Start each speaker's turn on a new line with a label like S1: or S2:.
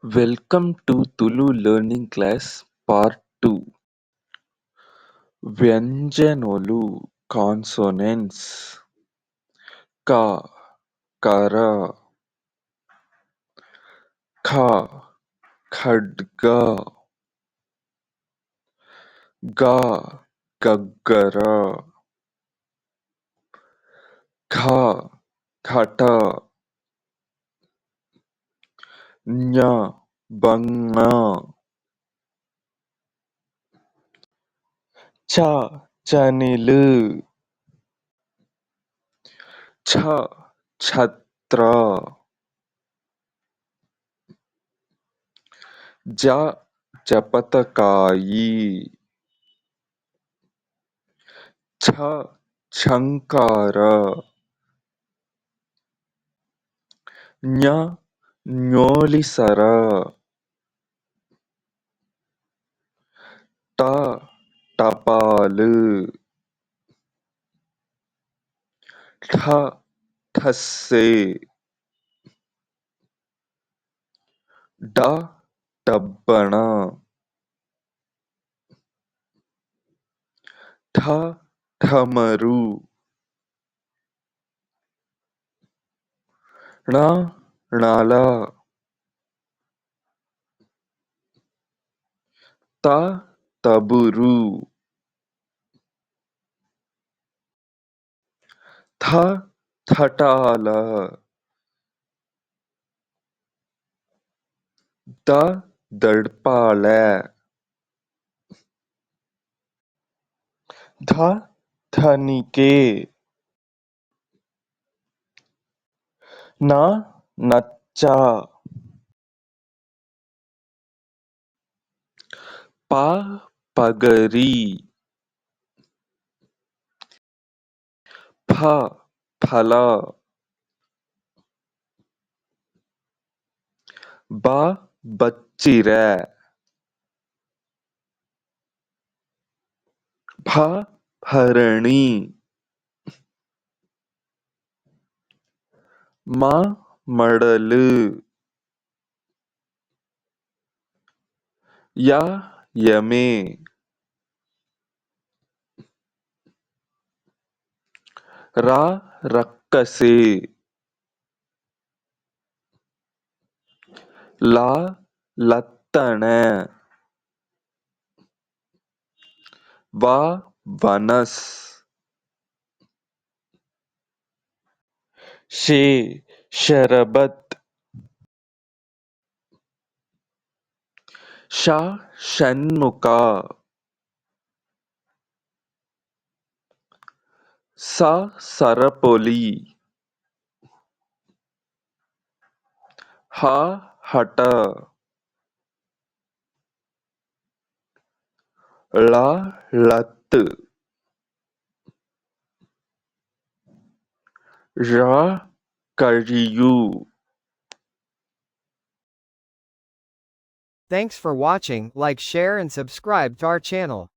S1: Welcome to Tulu Learning Class Part 2. వ్యంజనోలు consonants క కర ఖ ఖడ్గ గ గగ్గర ఘ ఘట ఞ భంగ చ చనిలు ఛ ఛత్ర జ జపతకాయి ఛ ఝంకార ఞ ఞోలిసర ట టపాలు ఠ ఠస్సే డ డబ్బణ ఠ ఠమరు ణ ణల త తబురు థ థటాల ద దడ్పాల ధ ధనికే న నచ్చ ప పగరి ఫ ఫల బ బచ్చిర భ భరణి మ మడలు య యమే ర రక్కసే ల లత్తణ వ వనస్ షే షరబత్ ష షణ్ముఖ స సరపొలి హ హఠ ళ లత్ ర కరియు.
S2: Thanks for watching, like, share and subscribe to our channel.